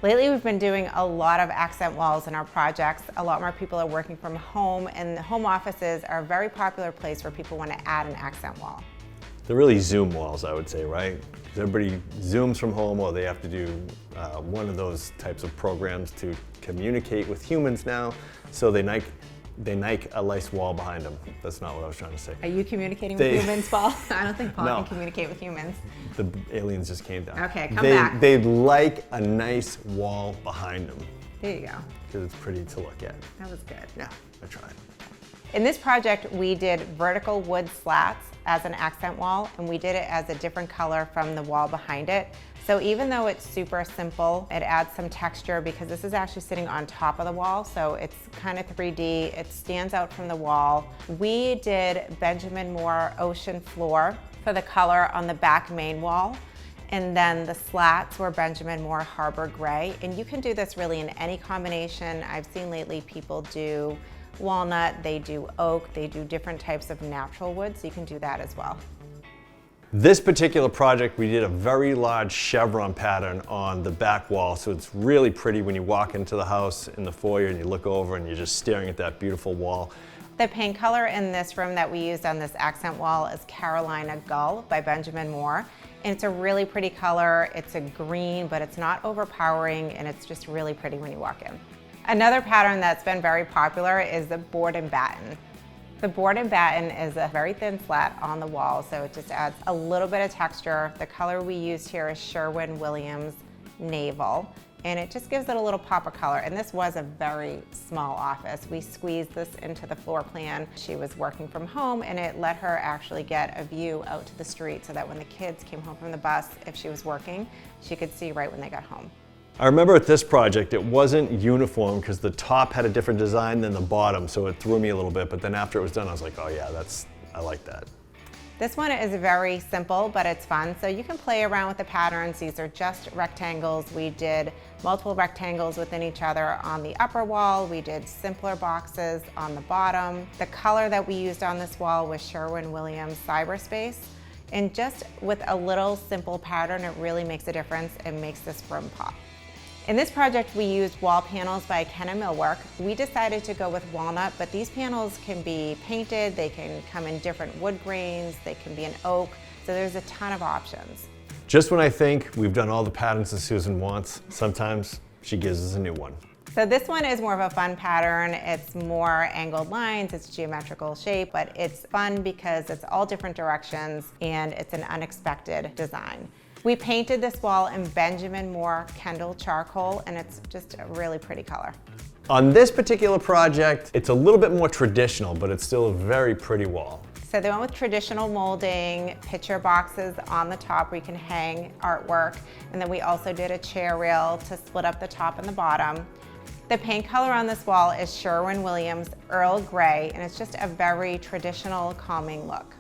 Lately, we've been doing a lot of accent walls in our projects. A lot more people are working from home, and home offices are a very popular place where people want to add an accent wall. They're really Zoom walls, I would say, right? Because everybody Zooms from home, or they have to do one of those types of programs to communicate with humans now, so they Nike a nice wall behind them. That's not what I was trying to say. Are you communicating with humans, Paul? I don't think Paul No. can communicate with humans. The aliens just came down. Okay, come back. They'd like a nice wall behind them. There you go. Because it's pretty to look at. That was good. Yeah, I tried. In this project, we did vertical wood slats as an accent wall, and we did it as a different color from the wall behind it. So even though it's super simple, it adds some texture because this is actually sitting on top of the wall, so it's kind of 3D. It stands out from the wall. We did Benjamin Moore Ocean Floor for the color on the back main wall. And then the slats were Benjamin Moore Harbor Gray. And you can do this really in any combination. I've seen lately people do walnut, they do oak, they do different types of natural wood, so you can do that as well. This particular project, we did a very large chevron pattern on the back wall, so it's really pretty when you walk into the house in the foyer and you look over and you're just staring at that beautiful wall. The paint color in this room that we used on this accent wall is Carolina Gull by Benjamin Moore. And it's a really pretty color. It's a green, but it's not overpowering, and it's just really pretty when you walk in. Another pattern that's been very popular is the board and batten. The board and batten is a very thin slat on the wall, so it just adds a little bit of texture. The color we used here is Sherwin-Williams Naval, and it just gives it a little pop of color. And this was a very small office. We squeezed this into the floor plan. She was working from home, and it let her actually get a view out to the street so that when the kids came home from the bus, if she was working, she could see right when they got home. I remember at this project, it wasn't uniform because the top had a different design than the bottom, so it threw me a little bit, but then after it was done, I was like, oh yeah, I like that. This one is very simple, but it's fun. So you can play around with the patterns. These are just rectangles. We did multiple rectangles within each other on the upper wall. We did simpler boxes on the bottom. The color that we used on this wall was Sherwin-Williams Cyberspace. And just with a little simple pattern, it really makes a difference and makes this room pop. In this project, we used wall panels by Ekena Millwork. We decided to go with walnut, but these panels can be painted, they can come in different wood grains, they can be an oak, so there's a ton of options. Just when I think we've done all the patterns that Susan wants, sometimes she gives us a new one. So this one is more of a fun pattern. It's more angled lines, it's geometrical shape, but it's fun because it's all different directions and it's an unexpected design. We painted this wall in Benjamin Moore Kendall charcoal, and it's just a really pretty color. On this particular project, it's a little bit more traditional, but it's still a very pretty wall. So they went with traditional molding, picture boxes on the top where you can hang artwork, and then we also did a chair rail to split up the top and the bottom. The paint color on this wall is Sherwin-Williams Earl Grey, and it's just a very traditional, calming look.